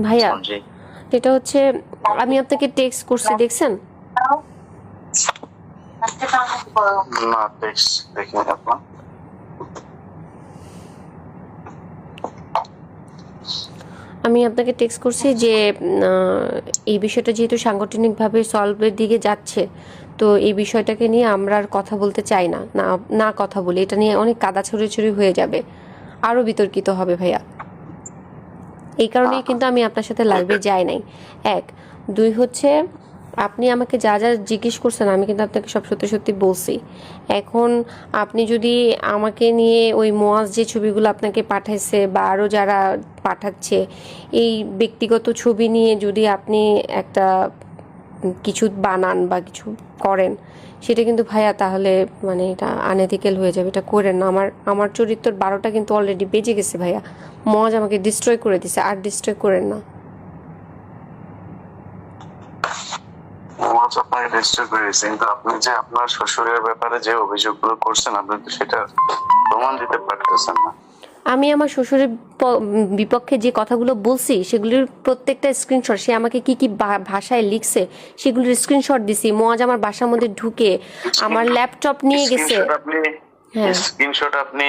ভাইয়া এটা হচ্ছে আমি আপনাকে টেক্সট করছি, দেখছেন? না টেক্সট দেখিনি আপনার। আমি আপনাকে টেক্সট করছি যে এই বিষয়টা যেহেতু সাংগঠনিকভাবে সলভের দিকে যাচ্ছে, তো এই বিষয়টাকে নিয়ে আমরা আর কথা বলতে চাই না, না না কথা বলি, এটা নিয়ে অনেক কাদা ছড়াছড়ি হয়ে যাবে, আরও বিতর্কিত হবে ভাইয়া। এই কারণেই কিন্তু আমি আপনার সাথে লাইভে যাই নাই। এক, দুই হচ্ছে আপনি আমাকে যা যা জিজ্ঞেস করছেন আমি কিন্তু আপনাকে সব সত্যি সত্যি বলছি। এখন আপনি যদি আমাকে নিয়ে ওই মোয়াজ যে ছবিগুলো আপনাকে পাঠাইছে বা আরও যারা পাঠাচ্ছে, এই ব্যক্তিগত ছবি নিয়ে যদি আপনি একটা কিছু বানান বা কিছু করেন, সেটা কিন্তু ভাইয়া তাহলে মানে এটা আনএথিক্যাল হয়ে যাবে, এটা করেন না। আমার আমার চরিত্রের 12টা কিন্তু অলরেডি বেজে গেছে ভাইয়া, মজ আমাকে ডিস্ট্রয় করে দিছে, আর ডিস্ট্রয় করেন না। আপনাকে ডিস্টার্ব করেছে, কিন্তু আপনি যে আপনার শ্বশুরের ব্যাপারে যে অভিযোগগুলো করছেন আপনি তো সেটা প্রমাণ দিতে পারতেছেন না। আমি আমার শ্বশুরের বিপক্ষে যে কথাগুলো বলছি সেগুলির প্রত্যেকটা স্ক্রিনশট, সে আমাকে কি কি ভাষায় লিখছে সেগুলির স্ক্রিনশট দিছি। মজ আমার বাসার মধ্যে ঢুকে আমার ল্যাপটপ নিয়ে গেছে। হ্যাঁ, স্ক্রিনশট আপনি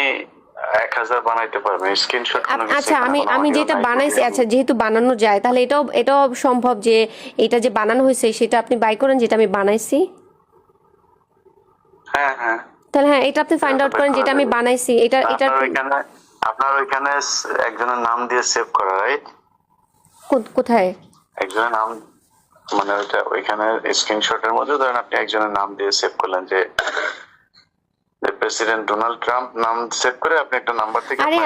1000 বানাইতে পারবেন স্ক্রিনশট। আচ্ছা আমি যেটা বানাইছি, আচ্ছা যেহেতু বানানো যায় তাহলে এটাও সম্ভব যে এটা যে বানানো হয়েছে সেটা আপনি বাই করেন যেটা আমি বানাইছি। হ্যাঁ হ্যাঁ, তাহলে হ্যাঁ এটা আপনি ফাইন্ড আউট করেন যেটা আমি বানাইছি। এটা আপনার ওইখানে একজনের নাম দিয়ে সেভ করা, রাইট? কোথায় একজনের নাম, মানে ওইখানে স্ক্রিনশটের মধ্যে ধরেন আপনি একজনের নাম দিয়ে সেভ করলেন যে প্রেসিডেন্ট ডোনাল্ড ট্রাম্প নাম সেভ করে আপনি একটা নাম্বার থেকে। আরে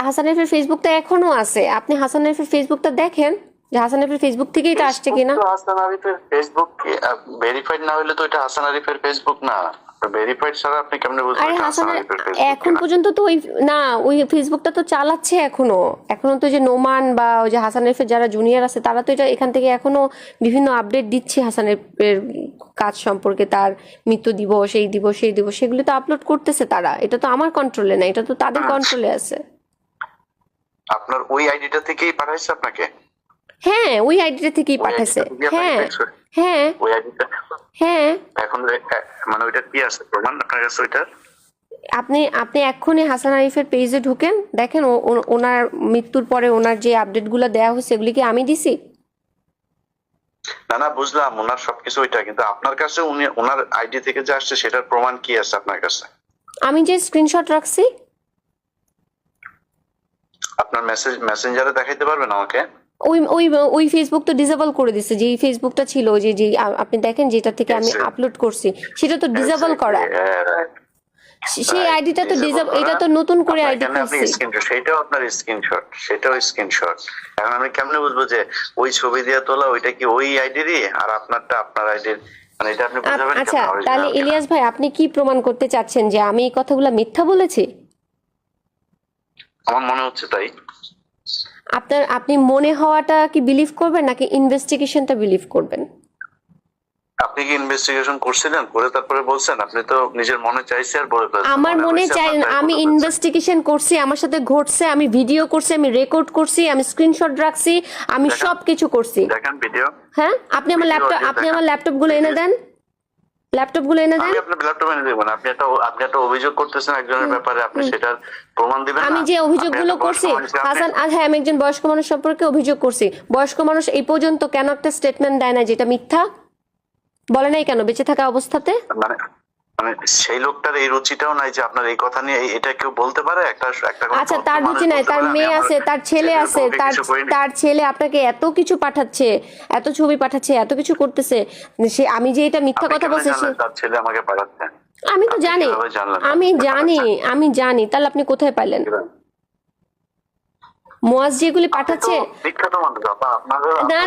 হাসান আরিফের ফেসবুকটা এখনো আছে, আপনি হাসান আরিফের ফেসবুকটা দেখেন যে হাসান আরিফের ফেসবুক থেকে এটা আসছে কিনা। হাসান আরিফের ফেসবুক ভেরিফাইড না হলে তো এটা হাসান আরিফের ফেসবুক না। ভেরিফাইড ছাড়া আপনি কেমনে বুঝবেন? আরে হাসান এখন পর্যন্ত তো ওই ফেসবুকটা তো চালাচ্ছে এখনো তো যে নোমান বা ওই যে হাসান আরিফের যারা জুনিয়র আছে তারা তো এটা এখান থেকে এখনো বিভিন্ন আপডেট দিচ্ছে হাসানের কাজ সম্পর্কে, তার মৃত্যু দিবস, এই দিবস সেই দিবস, সেগুলো তো আপলোড করতেছে তারা। এটা তো আমার কন্ট্রোলে না, এটা তো তাদের কন্ট্রোলে আছে। আপনার ওই আইডিটা থেকেই পাঠাইছে আপনাকে? হ্যাঁ ওই আইডিটা থেকেই পাঠাইছে। হ্যাঁ হ্যাঁ ওই আইডিটা। হ্যাঁ এখন মানে ওইটা কি আছে প্রমাণ আপনার কাছে ওইটার? আপনি এক্ষুনি হাসান আরিফের পেজে ঢুকেন, দেখেন ওনার মৃত্যুর পরে ওনার যে আপডেটগুলো দেওয়া হয়েছে এগুলি কি আমি দিছি? না বুঝলাম ওনার সবকিছু ওইটা, কিন্তু আপনার কাছে উনি ওনার আইডি থেকে যে আসছে সেটার প্রমাণ কি আছে আপনার কাছে? আমি যে স্ক্রিনশট রাখছি। আপনার মেসেঞ্জারে দেখাইতে পারবেন আমাকে? ওই ওই ওই ফেসবুক তো ডিসেবল করে দিছে, যে ফেসবুকটা ছিল যে যে আপনি দেখেন যেটা থেকে আমি আপলোড করছি সেটা তো ডিসেবল করা। সেই আইডিটা তো এটা তো নতুন করে আইডি খুলছি। সেটাও আপনার স্ক্রিনশট, সেটাও স্ক্রিনশট। এখন আমি কেমনে বুঝবো যে ওই ছবি দিয়ে তোলা ওইটা কি ওই আইডিরই আর আপনারটা আপনার আইডির? মানে এটা আপনি বুঝাবেন? আচ্ছা তাহলে ইলিয়াস ভাই আপনি কি প্রমাণ করতে চাচ্ছেন যে আমি এই কথাগুলো মিথ্যা বলেছি? আমার মনে হচ্ছে তাই। আপনি মনে হওয়াটা কি বিলিভ করবেন নাকি ইনভেস্টিগেশনটা বিলিভ করবেন? আপনি কি ইনভেস্টিগেশন করছিলেন, করে তারপরে বলছেন? আপনি তো নিজের মনে চাইছে আর বলে ফেলছেন। আমার মনে চাই, আমি ইনভেস্টিগেশন করছি, আমার সাথে ঘটছে, আমি ভিডিও করছি, আমি রেকর্ড করছি, আমি স্ক্রিনশট রাখছি, আমি সবকিছু করছি। দেখেন ভিডিও। হ্যাঁ আপনি আমার ল্যাপটপ গুলো এনে দেন, ল্যাপটপ গুলো এনে দেন। আমি আপনার ল্যাপটপ এনে দেব না। আপনি একটা অভিযোগ করতেছেন একজনের ব্যাপারে, আপনি সেটার প্রমাণ দিবেন না? আমি যে অভিযোগগুলো করছি হাসান, হ্যাঁ আমি একজন বয়স্ক মানুষ সম্পর্কে অভিযোগ করছি। বয়স্ক মানুষ এই পর্যন্ত কেন একটা স্টেটমেন্ট দেয় না যেটা মিথ্যা? বলে নাই কেন বেঁচে থাকা অবস্থাতে? মানে সেই লোকটার এই রুচিটাও নাই যে আপনার এই কথা নিয়ে এটা কেউ বলতে পারে একটা। আচ্ছা তার রুচি নাই, তার মেয়ে আছে, তার ছেলে আছে, তার ছেলে আপনাকে এত কিছু পাঠাচ্ছে, এত ছবি পাঠাচ্ছে, এত কিছু করতেছে, সে আমি যে এটা মিথ্যা কথা বলছি তার ছেলে আমাকে পাঠাচ্ছে? আমি তো জানি, আমি জানি। তাহলে আপনি কোথায় পাইলেন? মোয়াজ যেগুলি পাঠাচ্ছে,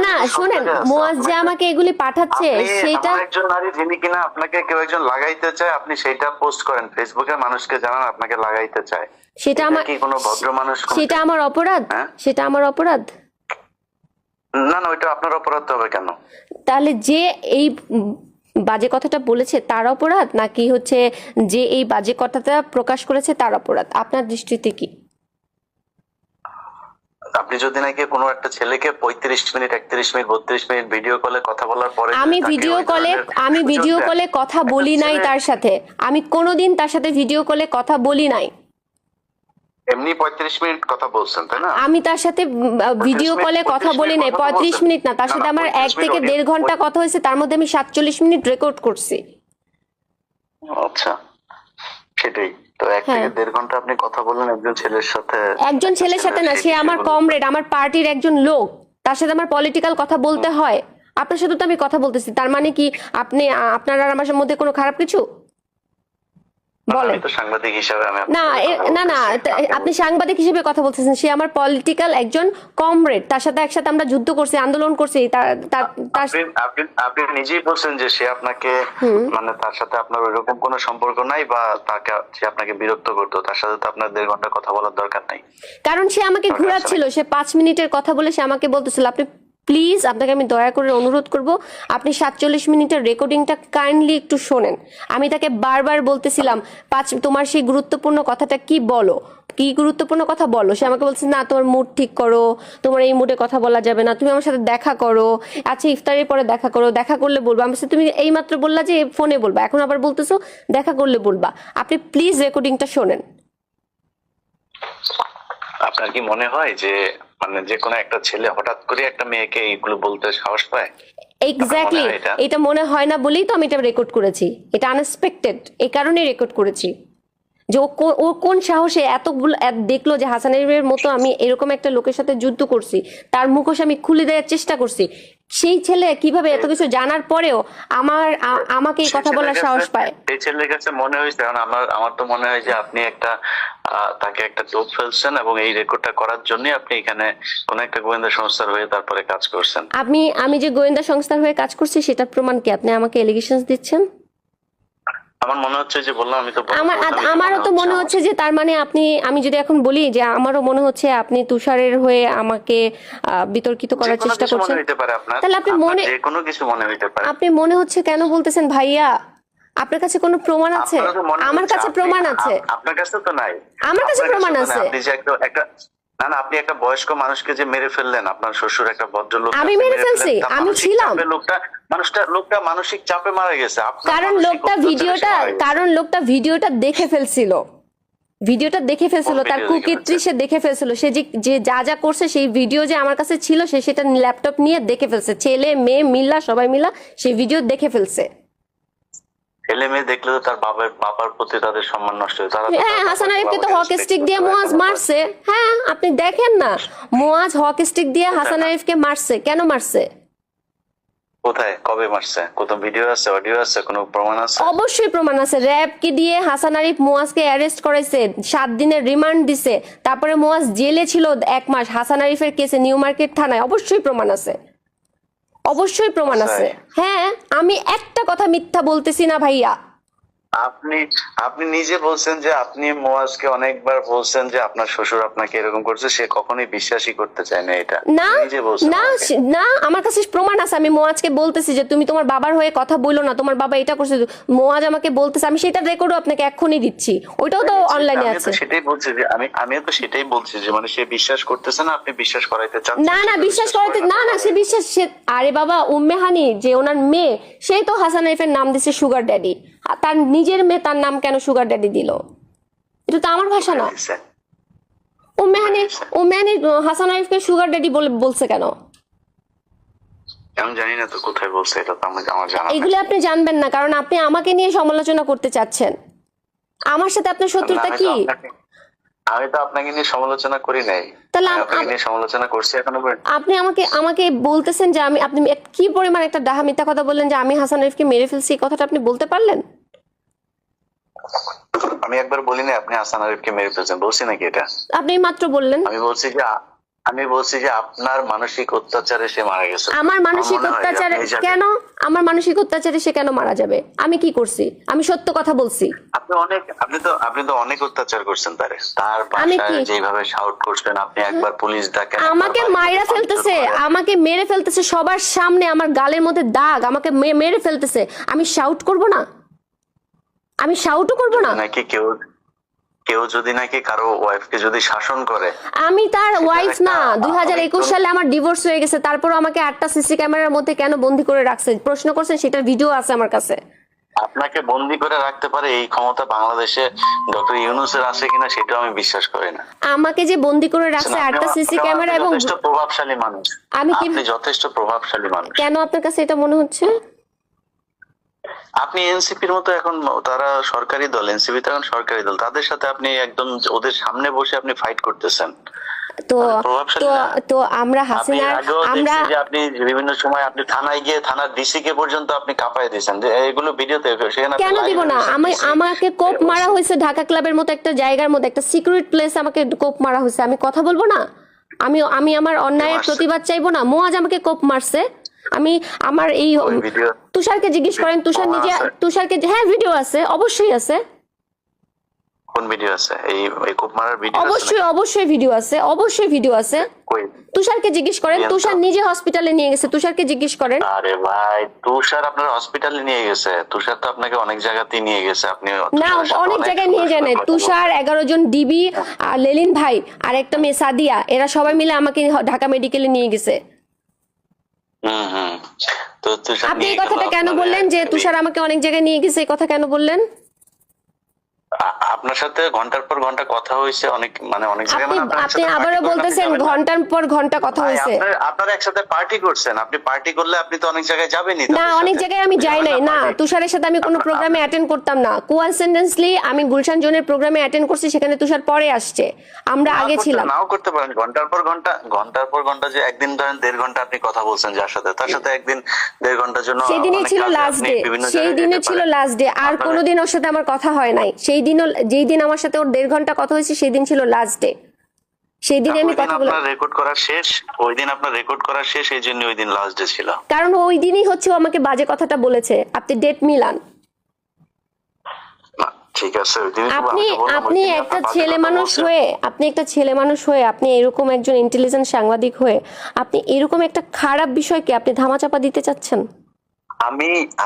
না শুনেন, মোয়াজ যে আমাকে এগুলি পাঠাচ্ছে সেটা একজন নারী যিনি কিনা আপনাকে কেউ একজন লাগাইতে চায়, আপনি সেটা পোস্ট করেন ফেসবুকে, মানুষকে জানান আপনাকে লাগাইতে চায়, সেটা আমার কি কোনো ভদ্র মানুষ? সেটা আমার অপরাধ? সেটা আমার অপরাধ না ওইটা আপনার অপরাধ হবে কেন? তাহলে যে এই বাজে কথাটা বলেছে তার অপরাধ, নাকি হচ্ছে যে এই বাজে কথাটা প্রকাশ করেছে তার অপরাধ আপনার দৃষ্টিতে কি? আপনি যদি নাকি কোনো একটা ছেলেকে 35 মিনিট 31 মিনিট 32 মিনিট ভিডিও কলে কথা বলার পরে আমি ভিডিও কলে কথা বলি নাই তার সাথে, আমি কোনোদিন তার সাথে ভিডিও কলে কথা বলি নাই। এমনি 35 মিনিট কথা বলছেন তাই না? আমি তার সাথে ভিডিও কলে কথা বলি নাই 35 মিনিট না, তার সাথে আমার 1 থেকে 1.5 ঘন্টা কথা হয়েছে, তার মধ্যে আমি 47 মিনিট রেকর্ড করছি। আচ্ছা, সেটাই তো 1 থেকে 1.5 ঘন্টা আপনি কথা বললেন একজন ছেলের সাথে। একজন ছেলের সাথে না, সে আমার কমরেড, আমার পার্টির একজন লোক, তার সাথে আমার পলিটিক্যাল কথা বলতে হয়। আপনার সাথে তো আমি কথা বলতেছি, তার মানে কি আপনার আর আমার মধ্যে কোনো খারাপ কিছু? বলেন। আমি তো সাংবাদিক হিসেবে না, আপনি সাংবাদিক হিসেবে কথা বলতেছেন, সে আমার পলিটিক্যাল একজন কমরেড, তার সাথে একসাথে আমরা যুদ্ধ করছি, আন্দোলন করছি। আপনি নিজেই বলছেন যে সে আপনাকে মানে তার সাথে আপনার ওইরকম কোনো সম্পর্ক নাই বা সে আপনাকে বিরক্ত করতো, তার সাথে তো আপনার 1.5 ঘন্টা কথা বলার দরকার নাই। কারণ সে আমাকে ঘোরাচ্ছিল, সে 5 মিনিটের কথা বলে সে আমাকে বলতেছিল, আপনি প্লিজ, আপনাকে আমি দয়া করে অনুরোধ করব, আপনি 47 মিনিটের রেকর্ডিংটা কাইন্ডলি একটু শোনেন। আমি তাকে বারবার বলতেছিলাম, তোমার সেই গুরুত্বপূর্ণ কথাটা কি বলো, কি গুরুত্বপূর্ণ কথা বলো। সে আমাকে বলছে, না তোমার মুড ঠিক করো, তোমার এই মুডে কথা বলা যাবে না, তুমি আমার সাথে দেখা করো, আচ্ছা ইফতারের পরে দেখা করো, দেখা করলে বলবো। আমি বলছি, তুমি এইমাত্র বললা যে ফোনে বলবা, এখন আবার বলতেছো দেখা করলে বলবা। আপনি প্লিজ রেকর্ডিংটা শোনেন। আপনার কি মনে হয় যে মানে যে কোনো একটা ছেলে হঠাৎ করে একটা মেয়েকে এইগুলো বলতে সাহস পায়? এক্স্যাক্টলি, এটা মনে হয় না বলেই তো আমি এটা রেকর্ড করেছি। এটা আনএক্সপেক্টেড, এই কারণেই রেকর্ড করেছি যে ও কোন সাহসে এতগুলো দেখলো যে হাসানের মতো আমি এরকম একটা লোকের সাথে যুদ্ধ করছি, তার মুখোশ আমি খুলে দেওয়ার চেষ্টা করছি। সেই ছেলে কিভাবে এত কিছু জানার পরেও আমাকে এই কথা বলার সাহস পায়? এই ছেলের কাছে মনে হয়েছে, কারণ আমার তো মনে হয় যে আপনি তাকে একটা টোপ ফেলছেন এবং এই রেকর্ডটা করার জন্য আপনি এখানে কোন একটা গোয়েন্দা সংস্থার হয়ে তারপরে কাজ করছেন। আমি যে গোয়েন্দা সংস্থার হয়ে কাজ করছি সেটা প্রমাণ কি? আপনি আমাকে এলিগেশনস দিচ্ছেন। আমার মনে হচ্ছে যে বললাম, আমি তো আমারও তো মনে হচ্ছে যে তার মানে আমি যদি এখন বলি যে আমারও মনে হচ্ছে আপনি তুষারের হয়ে আমাকে বিতর্কিত করার চেষ্টা করছেন। তাহলে আপনি কোনো কিছু মনে হইতে পারে। আপনি মনে হচ্ছে কেন বলতেছেন ভাইয়া? আপনার কাছে কোনো প্রমাণ আছে? আমার কাছে প্রমাণ আছে। আপনার কাছে তো নাই। আমার কাছে প্রমাণ আছে। আপনি যে একটা না, আপনি একটা বয়স্ক মানুষকে যে মেরে ফেললেন, আপনার শ্বশুর একটা ভদ্রলোক, আমি মেরে ফেলছি, আমি ছিলাম। লোকটা মানসিক চাপে মারা গেছে। কারণ লোকটা ভিডিওটা দেখে ফেলছিল, তার কুকীর্তি সে দেখে ফেলছিল। সে যে যা করছে সেই ভিডিও যে আমার কাছে ছিল, সে সেটা ল্যাপটপ নিয়ে দেখে ফেলছে। ছেলে মেয়ে মিল্লা সবাই মিলা সেই ভিডিও দেখে ফেলছে। ছেলে মেয়ে দেখলে তো তার বাবার প্রতি তাদের সম্মান নষ্ট হয়। হ্যাঁ, হাসান আরিফকে তো হক স্টিক দিয়ে মুয়াজ মারছে। হ্যাঁ, আপনি দেখেন না, মুয়াজ হক স্টিক দিয়ে হাসান আরিফকে মারছে। কেন মারছে? কোথায়, কবে মারছে? কত ভিডিও আছে, অডিও আছে, কোনো প্রমাণ আছে? অবশ্যই প্রমাণ আছে। র‍্যাব কি দিয়ে হাসান আরিফ মুয়াজকে অ্যারেস্ট করাইছে, 7 দিনের রিমান্ড দিছে, তারপরে মুয়াজ জেলে ছিল 1 মাস হাসান আরিফের কেসে নিউ মার্কেট থানায়। অবশ্যই প্রমাণ আছে, অবশ্যই প্রমাণ আছে। হ্যাঁ, আমি একটা কথা মিথ্যা বলতেছি না ভাইয়া। আপনি নিজে বলছেন যে আপনি মুয়াজকে অনেকবার বলছেন যে আপনার শ্বশুর আপনাকে এরকম করছে, সে কখনোই বিশ্বাসই করতে চায় না। এটা নিজে বলছেন। না, আমার কাছে প্রমাণ আছে। আমি মুয়াজকে বলতেছি যে তুমি তোমার বাবার হয়ে কথা বলো না, তোমার বাবা এটা করছে। মুয়াজ আমাকে বলতেছে, আমি সেটা রেকর্ডও আপনাকে এখনই দিচ্ছি, ওইটাও তো অনলাইনে আছে। সেটাই বলছি যে আমিও তো সেটাই বলছি যে মানে সে বিশ্বাস করতেছে না, আপনি বিশ্বাস করাইতে চান। না, বিশ্বাস করাইতে না, সে বিশ্বাস। আরে বাবা, উম্মে হানি যে ওনার মেয়ে, সেই তো হাসান আরিফের নাম দিছে সুগার ড্যাডি। তার নিজের মেয়ে তার নাম কেন সুগার ড্যাডি দিল? এটা তো আমার ভাষা না। উম্মে হানি হাসান আরিফকে সুগার ড্যাডি বলছে কেন? আমি জানি না তো কোথায় বলছে, এটা তো আমার জানা। এগুলো আপনি জানবেন না, কারণ আপনি আমাকে নিয়ে সমালোচনা করতে চাচ্ছেন। আমার সাথে আপনার শত্রুতা কি? আমি তো আপনাকে নিয়ে সমালোচনা করি নাই। তাহলে আপনাকে নিয়ে সমালোচনা করছি এখনো পর্যন্ত। আপনি আমাকে বলতেছেন যে আপনি কি পরিমাণ একটা ডাহা মিথ্যা কথা বললেন যে আমি হাসান আরিফকে মেরে ফেলছি। এই কথাটা আপনি বলতে পারলেন? আমি একবার বলি না আপনি হাসান আরিফকে মেরে ফেলছেন, বলছি নাকি এটা? আপনি মাত্র বললেন। আমি বলছি যে আপনার মানসিক অত্যাচারে সে মারা গেছে। আমার মানসিক অত্যাচারে কেন? আমার মানসিক অত্যাচারে সে কেন মারা যাবে? আমি কি করছি? আমি সত্য কথা বলছি। আপনি তো অনেক অত্যাচার করছেন তার বাসায় যেভাবে শাউট করছেন আপনি। একবার পুলিশ ডাকেন, আমাকে মাইরা ফেলতেছে, আমাকে মেরে ফেলতেছে সবার সামনে, আমার গালের মধ্যে দাগ, আমাকে মেরে ফেলতেছে। আমি শাউট করব না? আমি শাউটও করব না নাকি? কেউ যদি নাকি কারো ওয়াইফকে যদি শাসন করে, আমি তার ওয়াইফ একটা না। 2021 সালে আমার ডিভোর্স হয়ে গেছে, তারপর আমাকে 8টা সিসি ক্যামেরার মধ্যে কেন বন্দি করে রাখছে প্রশ্ন করছেন, সেটার ভিডিও আছে আমার কাছে। আপনাকে বন্দি করে রাখতে পারে এই ক্ষমতা বাংলাদেশে ডক্টর ইউনূসের আছে কিনা সেটা আমি বিশ্বাস করি না। আমাকে যে বন্দি করে রাখছে 8টা সিসি ক্যামেরা, এবং যথেষ্ট প্রভাবশালী মানুষ, আমি কি আপনি যথেষ্ট প্রভাবশালী মানুষ। কেন আপনার কাছে এটা মনে হচ্ছে? আপনি এনসিপির মতো এখন, তারা সরকারি দল, এনসিপি তো এখন সরকারি দল, তাদের সাথে আপনি একদম ওদের সামনে বসে আপনি ফাইট করতেছেন। তো প্রভাবশালী তো না। তো আমরা আপনি হাসিনার আগেও আমরা দেখছি যে আপনি বিভিন্ন সময় আপনি থানায় গিয়ে থানার ডিসি কে পর্যন্ত আপনি কাঁপায় দিয়েছেন, যে এগুলো ভিডিওতে সেখানে আপনি কেন live দিব না? এ আমি বসে আমাকে কোপ মারা হয়েছে ঢাকা ক্লাবের মতো একটা জায়গার মধ্যে, একটা সিক্রেট প্লেস আমাকে কোপ মারা হয়েছে, আমি কথা বলবো না? আমি আমি আমার অন্যায়ের মারছে? প্রতিবাদ চাইবো না? মোয়াজ আমাকে কোপ মারছে, আমি আমার এই ওই ভিডিও তুষারকে জিজ্ঞেস করেন, তুষার প্রমাণ নিজে, আছে? তুষারকে, হ্যাঁ ভিডিও আছে, অবশ্যই আছে, কোন ভিডিও আছে? এই কোপ মারার ভিডিও আছে অবশ্যই অবশ্যই ভিডিও আছে, অবশ্যই ভিডিও আছে। কই? তুষারকে জিজ্ঞেস করেন, রিয়ান তুষার তো- নিজে হসপিটালে নিয়ে গেছে, তুষারকে জিজ্ঞেস করেন। আরে ভাই, তুষার আপনার হসপিটালে নিয়ে গেছে? তুষার তো আপনাকে অনেক জায়গাতেই নিয়ে গেছে, আপনি না, তুষারের সাথে অনেক জায়গায় নিয়ে যায় না। কথা বলছেন। তুষার, 11 জন ডিবি, আর লেলিন ভাই, আর একটা মেয়ে সাদিয়া, এরা সবাই মিলে আমাকে ঢাকা মেডিকেলে নিয়ে গেছে। হুম। তো তুষার আপনি নিয়ে এই কথাটা গেল কেন আপনার বললেন যে তুষার আমাকে অনেক জায়গায় নিয়ে গেছে? এই কথা কেন বললেন? আপনার সাথে ঘন্টার পর ঘন্টা কথা হয়েছে অনেক, মানে অনেক জায়গায়, আপনি মানে আপনার আপনি সাথে আবারও party করলে বলতেছেন আপনি যাবেন না। ঘন্টার পর ঘন্টা কথা ভাই, হয়েছে। আপনারা একসাথে পার্টি করছেন, আপনি পার্টি করলে আপনি তো অনেক জায়গায় যাবেনই না, তাদের অনেক সাথে। জায়গায় আমি যাই নাই। না, party? তুষারের সাথে আমি কোনো প্রোগ্রামে অ্যাটেন্ড করতাম না। কোইন্সিডেন্টলি আমি গুলশান জোনের প্রোগ্রামে অ্যাটেন্ড করছি, সেখানে তুষার পরে আসছে, আমরা আগে ছিলাম। নাও করতে পারেন, ঘন্টার পর ঘন্টা যে একদিন ধরেন 1.5 ঘন্টা আপনি কথা বলছেন যার সাথে, তার সাথে একদিন 1.5 ঘন্টার জন্য সেই দিনই অনেক ছিল কাজে লাস্ট আপনি ডে, বিভিন্ন সেই জায়গায় দিনে যেতে ছিল পারেন। Last day. আর আপনার- কোনোদিন ওর সাথে আমার কথা হয় নাই। সেই দিনও, যেই দিন আমার সাথে ওর 1.5 ঘন্টা কথা হয়েছে, সেই দিন ছিল লাস্ট ডে। সেই দিনে আমি ওই দিন কথা বলে, আপনার রেকর্ড করা শেষ, ওই দিন আপনার রেকর্ড করা শেষ, এই জন্য ওই দিন লাস্ট ডে ছিল। কারণ ওই দিনই হচ্ছে ও আমাকে বাজে কথাটা বলেছে। আপনি ডেট মিলান। না, ঠিক আছে, ওই দিনই তো আপনি আমি তো বললাম, ওই আপনি দিনই একটা আপনার বাজে ছেলে কথা মানুষ বলছেন। হয়ে, আপনি একটা ছেলে মানুষ হয়ে, আপনি এরকম একজন ইন্টেলিজেন্ট সাংবাদিক হয়ে, আপনি এরকম একটা খারাপ বিষয়কে আপনি ধামাচাপা দিতে চাচ্ছেন?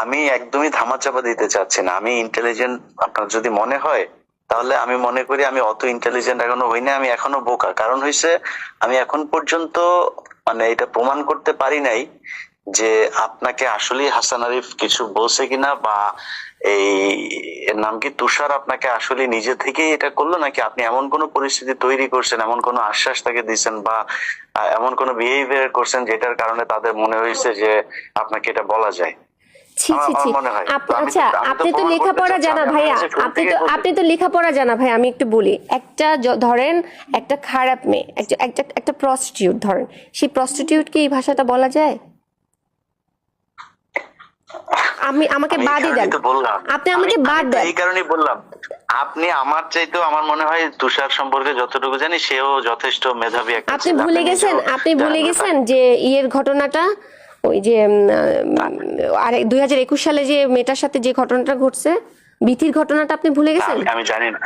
আমি একদমই ধামাচাপা দিতে চাচ্ছি না। আমি ইন্টেলিজেন্ট আপনার যদি মনে হয়, তাহলে আমি মনে করি আমি অত ইন্টেলিজেন্ট এখনো হই না, আমি এখনো বোকা। কারণ হইছে, আমি এখন পর্যন্ত মানে এটা প্রমাণ করতে পারি নাই যে আপনাকে আসলেই হাসান আরিফ কিছু বলছে কিনা, বা এই এর নাম কি তুষার আপনাকে আসলে নিজে থেকেই এটা করলো, নাকি আপনি এমন কোন পরিস্থিতি তৈরি করছেন, এমন কোন আশ্বাস তাকে দিচ্ছেন, বা এমন কোন বিহেভিয়ার করছেন যেটার কারণে তাদের মনে হয়েছে যে আপনাকে এটা বলা যায়। ছি ছি ছি। মনে হয়। আচ্ছা, আমি তো আপনি তো প্রমাণ করতে লেখাপড়া চাচ্ছি, জানা আমি ভাইয়া, আপনার কাছে শুরু আপনি থেকেই তো বলছি। আপনি তো লেখাপড়া জানা ভাই। আমি একটু বলি, একটা ধরেন একটা খারাপ মেয়ে, একটা প্রস্টিটিউট ধরেন, সেই প্রস্টিটিউটকে এই ভাষাটা বলা যায়? আমাকে আমি এই বাদই কারণেই দেন, তো বললাম। আপনি আমাকে আমি বাদ তো দেন। এই কারণেই বললাম, আপনি আমার চাইতেও আমার মনে হয় তুষার সম্পর্কে যতটুকু জানি, সেও যথেষ্ট মেধাবী একটা আপনি ছেলে। ভুলে গেছেন, নিজেও আপনি ভুলে জানেন গেছেন যে ইয়ের ঘটনাটা, ওই যে আরে 2021 সালে যে মেয়েটার সাথে যে ঘটনাটা ঘটছে, বিথির ঘটনাটা আপনি ভুলে গেছেন? আমি জানি না,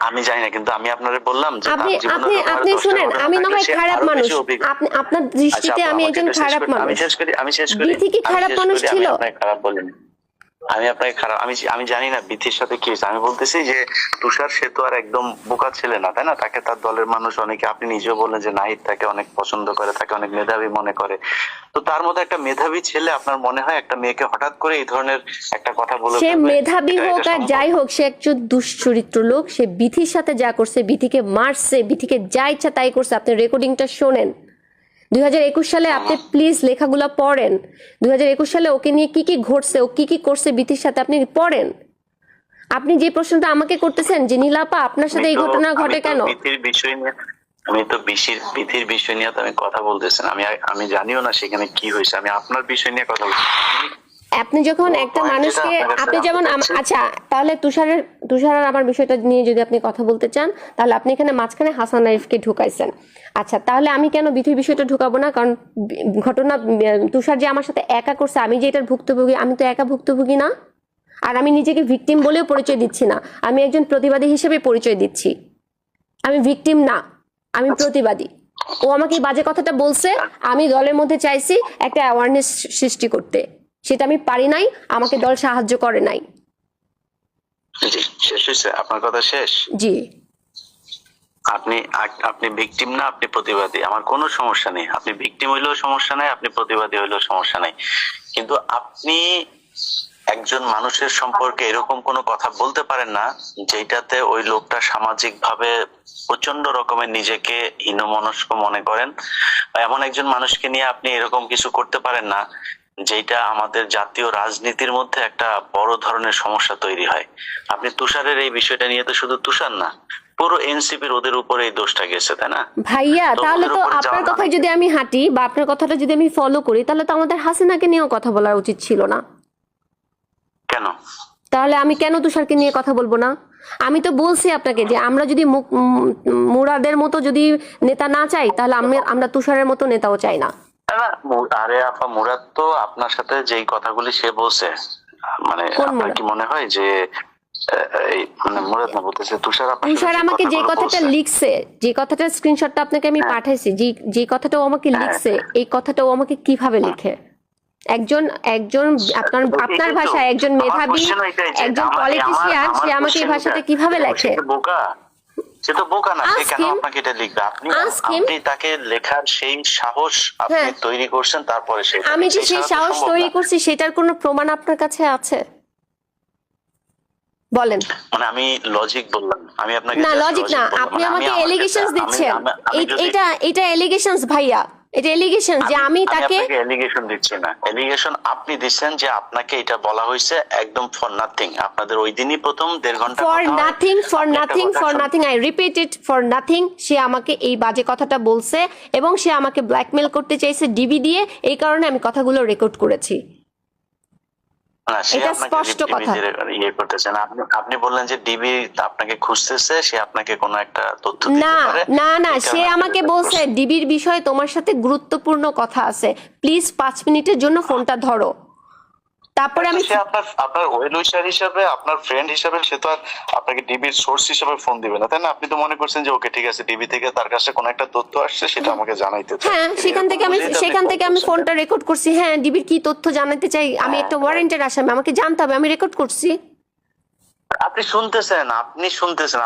আমি জানি না, কিন্তু আমি আপনারে বললাম যে আপনি তার জীবনে আপনি হয়তো আপনি 10টা শুনেন, ঘটনা আমি না থাকলে হয় সে খারাপ আরো মানুষ, বেশি অভিজ্ঞ। আপনি আপনার দৃষ্টিতে আচ্ছা, আমি আমাকে একজন একটু শেষ খারাপ করি, মানুষ। আমি শেষ করি। বিথি কি আমি খারাপ শেষ মানুষ করি, ছিল? আমি আপনাকে খারাপ বলিনি। আমি আপনাকে খারাপ, আমি জানি না বিথির সাথে কি হয়েছে। আমি বলতেছি যে তুষার সে তো আর একদম বোকা ছেলে না, তাই না? তাকে তার দলের মানুষ অনেকে, আপনি নিজেও বললেন যে নাহিদ তাকে অনেক পছন্দ করে, তাকে অনেক মেধাবী মনে করে। তো তার মধ্যে একটা মেধাবী ছেলে, আপনার মনে হয় একটা মেয়েকে হঠাৎ করে এই ধরনের একটা কথা বলে সে ফেলবে? মেধাবী এটা হোক আর সম্ভব? যাই হোক, সে একজন দুশ্চরিত্র লোক। সে বিথির সাথে যা করছে, বিথিকে মারছে, বিথিকে যা ইচ্ছা তাই করছে। আপনি রেকর্ডিংটা শোনেন। 2021 সালে আপনি প্লিজ লেখাগুলো পড়েন। 2021 সালে ওকে নিয়ে কি কি ঘটছে, ও কি কি করছে বিথির সাথে, আপনি পড়েন। আপনি যে প্রশ্নটা আমাকে করতেছেন যে নীলাপা আপনার সাথে এই ঘটনা ঘটে কেন, বিথির বিষয় নিয়ে, আমি তো বিথির বিষয় নিয়ে তো আমি কথা বলতেছি না। আমি জানিও না সেখানে কি হয়েছে, আমি আপনার বিষয় নিয়ে কথা বলছি। আপনি যখন একটা মানুষকে, আপনি যেমন আচ্ছা, তাহলে তুষার আর আমার বিষয়টা নিয়ে যদি আপনি কথা বলতে চান, তাহলে আপনি এখানে মাঝখানে হাসান আরিফকে ঢুকাইছেন। আচ্ছা, তাহলে আমি কেন বিথির বিষয়টা ঢুকাবো না? কারণ ঘটনা তুষার যে আমার সাথে একা করছে, আমি যে এটার ভুক্তভোগী, আমি তো একা ভুক্তভোগী না। আর আমি নিজেকে ভিকটিম বলেও পরিচয় দিচ্ছি না, আমি একজন প্রতিবাদী হিসেবে পরিচয় দিচ্ছি। আমি ভিকটিম না, আমি প্রতিবাদী। ও আমাকে এই বাজে কথাটা বলছে, আমি দলের মধ্যে চাইছি একটা অ্যাওয়ারনেস সৃষ্টি করতে, সেটা আমি পারি নাই, আমাকে দল সাহায্য করে নাই। জি, শেষ হয়েছে আপনার কথা? শেষ? জি। আপনি আপনি ভিকটিম না, আপনি প্রতিবাদী, আমার কোনো সমস্যা নেই। আপনি ভিকটিম হইলেও সমস্যা নাই, আপনি প্রতিবাদী হইলেও সমস্যা নাই, কিন্তু আপনি একজন মানুষের সম্পর্কে এরকম কোনো কথা বলতে পারেন না যেটাতে ওই লোকটা সামাজিক ভাবে প্রচন্ড রকমের নিজেকে হীনমনস্ক মনে করেন, বা এমন একজন মানুষকে নিয়ে আপনি এরকম কিছু করতে পারেন না যেটা আমাদের জাতীয় রাজনীতির মধ্যে একটা বড় ধরনের সমস্যা তৈরি হয়। আপনি তুষারের এই বিষয়টা নিয়ে তো শুধু তুষার না, পুরো এনসিপির ওদের উপরে এই দোষটা গেছে, তাই না? ভাইয়া তো তাহলে ওদের তো উপরে আপনার যাওয়া কথায় মানে যদি আমি হাঁটি বা আপনার কথাটা যদি আমি ফলো করি, তাহলে তো আমাদের হাসিনাকে নিয়েও কথা বলা উচিত ছিল না। কেন? তাহলে আমি কেন তুষারকে নিয়ে কথা বলবো না? আমি তো বলছি আপনাকে যে আমরা যদি মুরাদের মতো যদি নেতা না চাই, তাহলে আমরা তুষারের মতো নেতাও চাই না। না, আরে আপা, মুরাদ তো আপনার সাথে যেই কথাগুলি সে বলছে, মানে কোন আপনার মুরাদ? কি মনে হয় যে এই মানে মুরাদ না, বলতেছে তুষার আপনার সাথে তুষার যে আমাকে যে কথাগুলো কথাটা বলছে, লিখছে, যে কথাটার স্ক্রিনশটটা আপনাকে আমি হ্যাঁ, পাঠাইছি, যে কথাটা ও আমাকে হ্যাঁ, লিখছে, এই কথাটা ও আমাকে কিভাবে লিখে? একজন একজন আপনার আপনার এটাই তো ভাষায় একজন আমার মেধাবী, কোশ্চেন ওইটাই যে একজন আমার পলিটিশিয়ান, আমার সে আমাকে এই কোশ্চেন ভাষাটা কিভাবে লেখে? সে তো বোকা, সে তো বোকা না, সে আস্ক কেন হিম, আপনাকে এটা লিখবে? আপনি আস্ক হিম। আপনি তাকে লেখার সেই সাহস আপনি হ্যাঁ, তৈরি করছেন, তারপরে সে আমি যে লিখছে, সেই এছাড়া তো সাহস সম্ভব তৈরি না। করছি সেটার কোনো প্রমাণ আপনার কাছে আছে? বলেন। মানে আমি লজিক বললাম, আমি আপনাকে না, জাস্ট লজিক না, লজিক বললাম, আপনি মানে আমি আমাকে আমার এলিগেশনস কাছে দিচ্ছেন। আমি যদি এটা এলিগেশনস ভাইয়া, এটা এলিগেশন যে আমি তাকে আপনাকে এলিগেশন দিচ্ছি না, এলিগেশন আপনি দিচ্ছেন যে আপনাকে এটা বলা হয়েছে একদম ফর নাথিং। আপনাদের ওই দিনই প্রথম 1.5 ঘন্টা ফর কথা হয়, নাথিং, ফর আপনি একটা নাথিং, কথা ফর শুনুন। Nothing, I repeat it, for nothing. সে আমাকে এই বাজে কথাটা বলছে এবং সে আমাকে ব্ল্যাকমেল করতে চাইছে ডিবি দিয়ে, এই কারণে আমি কথাগুলো রেকর্ড করেছি। না, সে এটা আপনাকে স্পষ্ট ডিবি কথা। ইয়ে করতেছেন, আপনি বললেন যে ডিবি আপনাকে খুঁজতেছে, সে আপনাকে কোনো একটা তথ্য দিতে না পারে, না না, এই সে কারণে আপনি আমাকে রেকর্ড বলছে করছেন। ডিবির বিষয়ে তোমার সাথে গুরুত্বপূর্ণ কথা আছে, প্লিজ 5 মিনিটের জন্য ফোনটা ধরো। তারপরে তো আমি সে আপনার আপনার ওয়েল উইশার হিসাবে, আপনার ফ্রেন্ড হিসাবে সে তো আর আপনাকে ডিবির সোর্স হিসাবে ফোন দিবে না, তাই না? আপনি তো মনে করছেন যে ওকে ঠিক আছে, ডিবি থেকে তার কাছে কোনো একটা তথ্য আসছে, সেটা আমাকে জানাইতে চাই, হ্যাঁ, সেখান থেকে আমি ফোনটা রেকর্ড করছি। হ্যাঁ, ডিবির কি তথ্য জানাতে চাই, আমি একটা ওয়ারেন্টের আসামি, আমাকে জানতে হবে, আমি রেকর্ড করছি। আপনি শুনতেছেন,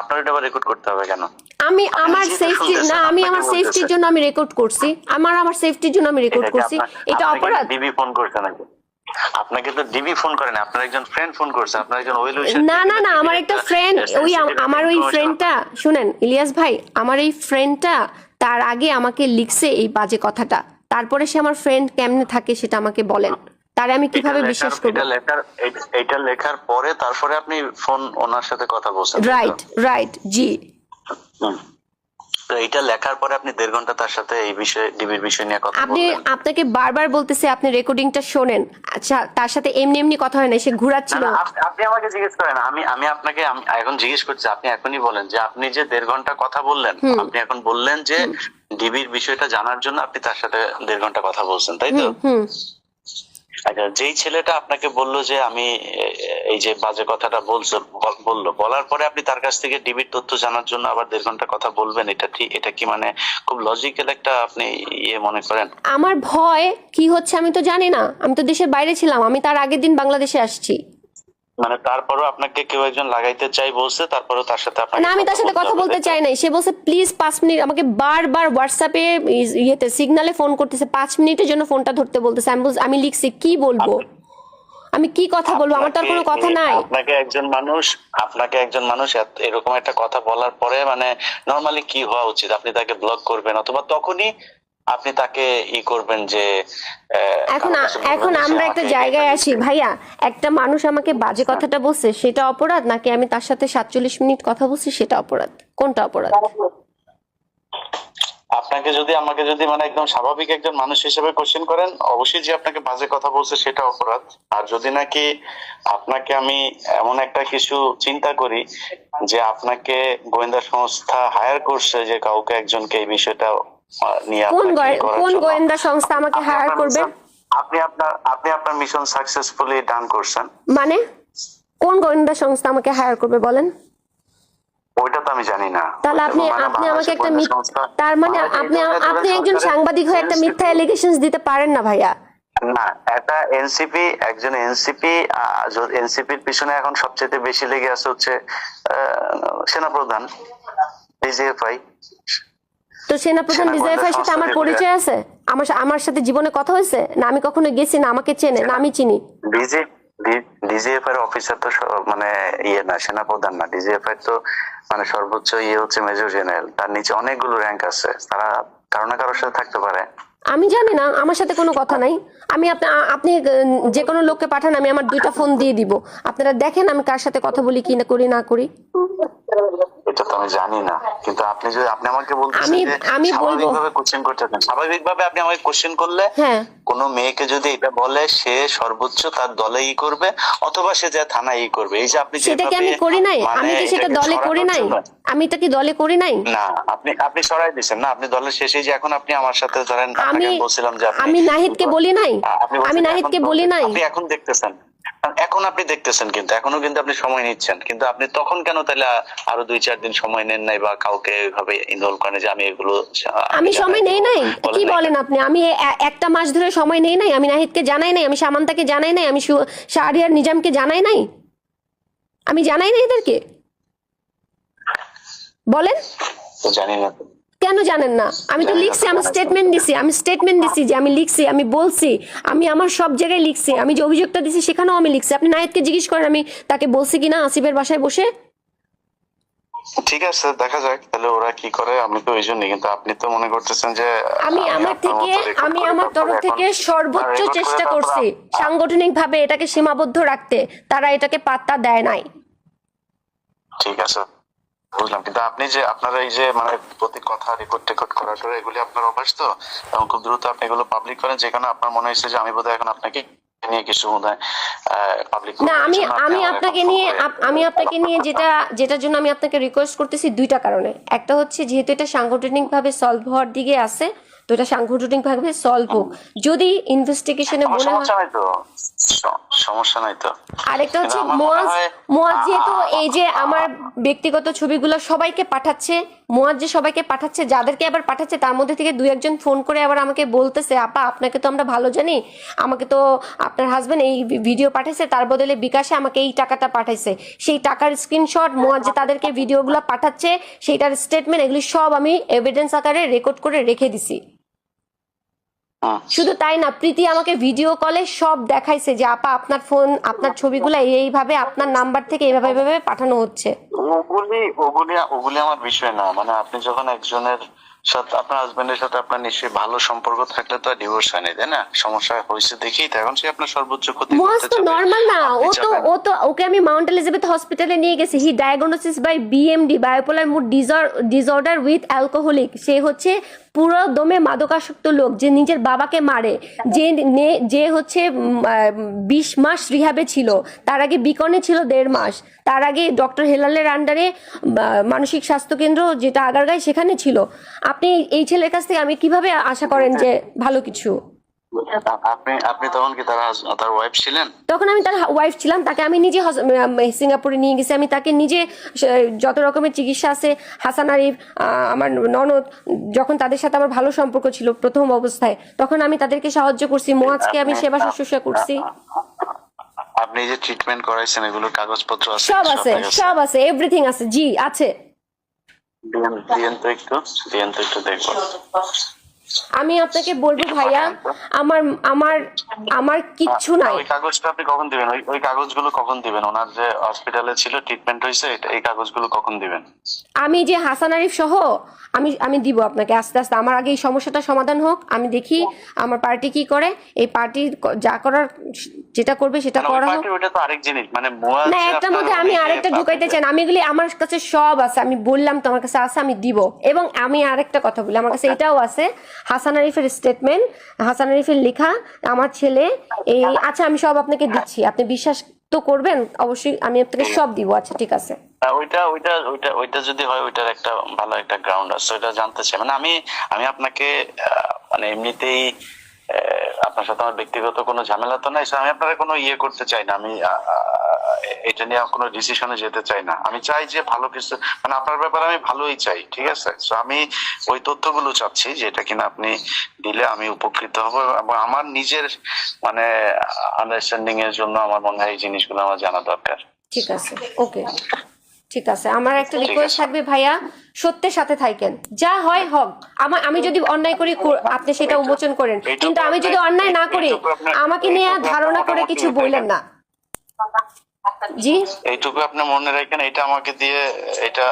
আপনার এটা আবার রেকর্ড করতে হবে কেন? আমি আপনি আমার নিজেই তো সেফটি না, শুনতেছেন, আমি আপনাকে আমার সেফটির বলতেছে। জন্য আমি রেকর্ড করছি, আমার সেফটির জন্য আমি রেকর্ড এটা কি করছি। এটা অপরাধ? ডিবি ফোন করছে নাকি? আপনাকে তো ডিবি ফোন করে না, আপনার একজন ফ্রেন্ড ফোন করছে, আপনার একজন ওয়েল উইশার। না না না, আমার একটা ফ্রেন্ড, আমার ওই ফ্রেন্ডটা, শুনেন ইলিয়াস ভাই, আমার এই ফ্রেন্ডটা তার আগে আমাকে লিখছে এই বাজে কথাটা, তারপরে সে আমার ফ্রেন্ড কেমনে থাকে সেটা আমাকে বলেন, তারে আমি কিভাবে বিশ্বাস করবো? এটা লেখার পরে তারপরে আপনি ফোন ওনার সাথে কথা বলছেন, তাই তো? রাইট রাইট, জি। হুম। তো এটা লেখার পরে আপনি 1.5 ঘন্টা তার সাথে এই বিষয়ে, ডিবির বিষয় নিয়ে কথা বললেন। আপনাকে বারবার বলতেছে আপনি রেকর্ডিংটা শোনেন। আচ্ছা, তার সাথে এমনি এমনি কথা হয় না, সে ঘুরাচ্ছিল। না, আপনি আমাকে জিজ্ঞেস করেন, আমি আপনাকে আমি এখন জিজ্ঞেস করছি, আপনি এখনই বলেন যে আপনি যে 1.5 ঘন্টা কথা বললেন, আপনি এখন বললেন যে ডিবির বিষয়টা জানার জন্য আপনি তার সাথে 1.5 ঘন্টা কথা বলছেন, তাই তো? হুম। আচ্ছা, যেই ছেলেটা আপনাকে বললো যে আমি এই যে বাজে কথাটা বলার পরে আপনি তার কাছ থেকে ডিবির তথ্য জানার জন্য আবার 1.5 ঘন্টা কথা বলবেন, এটা কি মানে খুব লজিক্যাল একটা আপনি ইয়ে মনে করেন? আমার ভয় কি হচ্ছে আমি তো জানি না, আমি তো দেশের বাইরে ছিলাম, আমি তার আগের দিন বাংলাদেশে আসছি। মানে তারপরও আপনাকে কেউ একজন লাগাইতে চাই বলছে, তারপরও তার সাথে না, আমি তার সাথে কথা বলতে চাই নাই, সে বলছে প্লিজ 5 মিনিট, আমাকে বারবার হোয়াটসঅ্যাপে ইয়েতে সিগনালে ফোন করতেছে, 5 মিনিটের জন্য ফোনটা ধরতে বলতেছে। আমি লিখছি কি বলবো, আমি কি কথা বলবো, আমার তো আর কোনো কথা নাই। আপনাকে একজন মানুষ এরকম একটা কথা বলার পরে মানে নরমালি কি হওয়া উচিত? আপনি তাকে ব্লক করবেন, অথবা তখনই আপনি তাকে করবেন যে এখন আমার কাছে বলবেন এখন যে সে আমরা একটা আমাকে জায়গায় এটা আসি দিচ্ছে। ভাইয়া, একটা মানুষ আমাকে বাজে কথাটা বলছে সেটা অপরাধ, নাকি আমি তার সাথে 47 মিনিট কথা বলছি সেটা অপরাধ? কোনটা অপরাধ? আমাকে যদি মানে একদম স্বাভাবিক একজন মানুষ হিসেবে কোশ্চেন করেন, অবশ্যই যে আপনাকে বাজে কথা বলছে সেটা অপরাধ। আর যদি নাকি আপনাকে আমি এমন একটা কিছু চিন্তা করি যে আপনাকে গোয়েন্দা সংস্থা হায়ার করছে যে কাউকে একজনকে এই বিষয়টা নিয়ে কোন গোয়েন্দা সংস্থা আমাকে হায়ার করবে? আপনি আপনার মিশন সাকসেসফুলি ডান করছেন, মানে কোন গোয়েন্দা সংস্থা আমাকে হায়ার করবে বলেন? ওইটা তো আমি জানি না। তাহলে আপনি আমাকে একটা তার মানে আপনি একজন সাংবাদিক হয়ে একটা মিথ্যা এলিগেশনস দিতে পারেন না ভাইয়া। না, এটা একজন এনসিপির পিছনে এখন সবচেয়ে বেশি লেগে আছে হচ্ছে সেনাপ্রধান। ডিজিএফআই। তো সেনাপ্রধান ডিজিএফআই সাথে আমার পরিচয় আছে? আমার সাথে জীবনে কথা হয়েছে? না আমি কখনো গেছি, না আমাকে চেনে, না আমি চিনি? ডিজিএফআই এর অফিসার তো মানে ইয়ে না, সেনাপ্রধান না। ডিজিএফআই তো মানে সর্বোচ্চ ইয়ে হচ্ছে মেজর জেনারেল, তার নিচে অনেকগুলো র্যাঙ্ক আছে, তারা কারো না কারোর সাথে থাকতে পারে। আমি জানি না, আমার সাথে কোনো কথা নাই। আমি আপনি যে কোনো লোককে পাঠান, আমি আমার 2টা ফোন দিয়ে দিব, আপনারা দেখেন আমি কার সাথে কথা বলি কি না করি না করি। এটা তো আমি জানি না, কিন্তু আপনি যদি আপনি আমাকে বলতেছেন আমি যে বলবো স্বাভাবিকভাবে কোশ্চেন করতেছেন, স্বাভাবিকভাবে আপনি আমাকে কোশ্চেন করলে হ্যাঁ কোন মেয়েকে যদি এটা বলে, সে সর্বোচ্চ তার দলে ই করবে, অথবা সে যা থানায় ই করবে। এই যে আপনি সেটা কি আমি করি নাই? আমি কি সেটা দলে করি নাই? আমি এটা কি দলে করি নাই? না, আপনি সরাই দিয়েছেন না, আপনি দলের শেষে যে এখন আপনি আমার সাথে ধরেন, আমি বলছিলাম যে আমি নাহিদকে বলি নাই, আমি নাহিদকে বলি নাই। আপনি এখন দেখতেছেন, এখন আপনি দেখতেছেন, কিন্তু এখনো কিন্তু আপনি সময় নিচ্ছেন, কিন্তু আপনি তখন কেন তাহলে আরো 2-4 দিন সময় নেন নাই, বা কাউকে এইভাবে ইনভলভ করেন যে আমি এগুলো আমি সময় নেই নাই? কি বলেন আপনি? আমি একটা মাস ধরে সময় নেই নাই? আমি নাহিদকে জানাই নাই, আমি সামান্তাকে জানাই নাই, আমি শাহরিয়ার নিজামকে জানাই নাই? আমি জানাই নাই এদেরকে? বলেন। তো জানি না কেন জানেন না? আমি তো লিখছি, আমি স্টেটমেন্ট দিছি যে আমি লিখছি, আমি বলছি, আমি আমার সব জায়গায় লিখছি, আমি যে অভিযোগটা দিছি সেখানেও আমি লিখছি। আপনি নাহিদকে জিজ্ঞেস করেন আমি তাকে বলছি কিনা আসিফের বাসায় বসে। ঠিক আছে, দেখা যাক তাহলে ওরা কি করে। আমি তো ওই জন্যই, কিন্তু আপনি তো মনে করতেছেন যে আমি আমার তরফ থেকে সর্বোচ্চ চেষ্টা করছি সাংগঠনিক ভাবে এটাকে সীমাবদ্ধ রাখতে, তারা এটাকে পাত্তা দেয় নাই। ঠিক আছে, বুঝলাম, কিন্তু আপনি যে আপনারা এই যে মানে প্রতি কথা রেকর্ড করার পরে এগুলি আপনার অভ্যাস তো, এবং খুব দ্রুত আপনি এগুলো পাবলিক করেন, যেখানে আপনার মনে হয়েছে যে আমি বোধহয় এখন আপনাকে নিয়ে কিছু বোধহয় পাবলিক না, আমি আপনাকে নিয়ে যেটার জন্য আমি আপনাকে রিকোয়েস্ট করতেছি 2টা কারণে। একটা হচ্ছে যেহেতু এটা সাংগঠনিক ভাবে সলভ হওয়ার দিকে আছে, তো এটা সাংগঠনিক ভাবে সলভ হোক। যদি ইনভেস্টিগেশনে মনে হয় সমস্যা নাই তো। আরেকটা হচ্ছে মুয়াজ যেহেতু এই যে আমার ব্যক্তিগত ছবিগুলো সবাইকে পাঠাচ্ছে, মুয়াজ যে সবাইকে পাঠাচ্ছে, যাদেরকে আবার পাঠাচ্ছে তার মধ্যে থেকে 2-1 জন ফোন করে আবার আমাকে বলতেছে, আপা আপনাকে তো আমরা ভালো জানি, আমাকে তো আপনার হাজবেন্ড এই ভিডিও পাঠাইছে, তার বদলে বিকাশে আমাকে এই টাকাটা পাঠাইছে, সেই টাকার স্ক্রিনশট, মুয়াজ যে তাদেরকে ভিডিওগুলো পাঠাচ্ছে সেইটার স্টেটমেন্ট, এগুলি সব আমি এভিডেন্স আকারে রেকর্ড করে রেখে দিছি। শুধু তাই না, প্রীতি আমাকে ভিডিও কলে সব দেখাইছে যে আপা আপনার ফোন, আপনার ছবিগুলো এইভাবে আপনার নাম্বার থেকে এইভাবে পাঠানো হচ্ছে। ওগুলি আমার বিষয় না। মানে আপনি যখন একজনের সাথে, আপনার হাজবেন্ডের সাথে আপনার নিশ্চয়ই ভালো সম্পর্ক থাকলে তো ডিভোর্স হয় না, তাই না? সমস্যা হয়েছে দেখেই তো এখন সে আপনার সর্বোচ্চ ক্ষতি করতে চায়। নরমাল না, ওকে আমি মাউন্ট এলিজাবেথ হসপিটালে নিয়ে গেছি। He diagnosis by BMD, bipolar mood disorder with alcoholic. সে হচ্ছে পুরো দমে মাদকাসক্ত লোক, যে নিজের বাবাকে মারে, যে হচ্ছে 20 মাস রিহাবে ছিল, তার আগে বিকনে ছিল 1.5 মাস, তার আগে ডক্টর হেলালের আন্ডারে মানসিক স্বাস্থ্য কেন্দ্র যেটা আগারগাঁয় সেখানে ছিল। আপনি এই ছেলের কাছ থেকে আমি কিভাবে আশা করেন যে ভালো কিছু? আপনি তখন কি তার ওয়াইফ ছিলেন? তখন আমি তার ওয়াইফ ছিলাম। তাকে আমি নিজে সিঙ্গাপুরে নিয়ে গেছি, আমি তাকে নিজে যত রকমের চিকিৎসা আছে, হাসান আরিফ, আমার ননদ, যখন তাদের সাথে আমার ভালো সম্পর্ক ছিল প্রথম অবস্থায়, তখন আমি তাদেরকে সাহায্য করছি, মুয়াজকে আমি সেবা শুশ্রূষা করছি। আপনি যে ট্রিটমেন্ট করাইছেন এগুলোর কাগজপত্র আছে? সব আছে, এভরিথিং আছে। জি আছে। দিয়েন তো একটু দেখবো। আমি আপনাকে বলবো ভাইয়া, আমার কিচ্ছু নাই। ওই কাগজটা আপনি কখন দিবেন? ওই কাগজগুলো কখন দিবেন? ওনার যে হসপিটালে ছিল, ট্রিটমেন্ট হয়েছে, এই কাগজগুলো কখন দিবেন? আমি যে হাসান আরিফ সহ আমি দিব আপনাকে আস্তে আস্তে। আমার আগে এই সমস্যাটা সমাধান হোক, আমি দেখি আমার পার্টি কি করে। এই পার্টি যা করার যেটা করবে সেটা করা হোক। ওটা তো আরেক জিনিস, মানে না, একটার মধ্যে আমি আরেকটা ঢুকাইতে চাই। আমি এগুলি আমার কাছে সব আছে, আমি বললাম তো আমার কাছে আছে, আমি দিব। এবং আমি আরেকটা কথা বলি, আমার কাছে এটাও আছে, হাসান আরিফের স্টেটমেন্ট, হাসান আরিফের লেখা, আমার ছেলে এই, আচ্ছা আমি সব আপনাকে দিচ্ছি, আপনি বিশ্বাস তো করবেন অবশ্যই, আমি আপনাকে সব দিব। আচ্ছা ঠিক আছে। ওইটা যদি হয়, ওইটার একটা ভালো একটা গ্রাউন্ড আছে, ওইটা জানতে চাই। মানে আমি আপনাকে মানে এমনিতেই আপনার সাথে আমার ব্যক্তিগত কোনো ঝামেলা তো নাই, আমি আপনারা কোনো ইয়ে করতে চাই না, আমি এটা নিয়ে কোনো ডিসিশনে যেতে চাই না। আমি চাই যে ভালো কিছু, মানে আপনার ব্যাপারে আমি ভালোই চাই, ঠিক আছে? তো আমি ওই তথ্যগুলো চাচ্ছি যেটা কিনা আপনি দিলে আমি উপকৃত হব, এবং আমার নিজের মানে আন্ডারস্ট্যান্ডিং এর জন্য আমার মনে হয় এই জিনিসগুলো আমার জানা দরকার। ঠিক আছে, ওকে। ঠিক আছে, আমার একটা রিকোয়েস্ট থাকবে ভাইয়া, সত্যের সাথে থাকেন, যা হয় হোক। আমি যদি অন্যায় করি আপনি সেটা উন্মোচন করেন, কিন্তু আমি যদি অন্যায় না করি আমাকে নিয়ে ধারণা করে কিছু বললেন না। জি, এইটুকু আপনি মনে রাখেন, এটা আমাকে দিয়ে এটা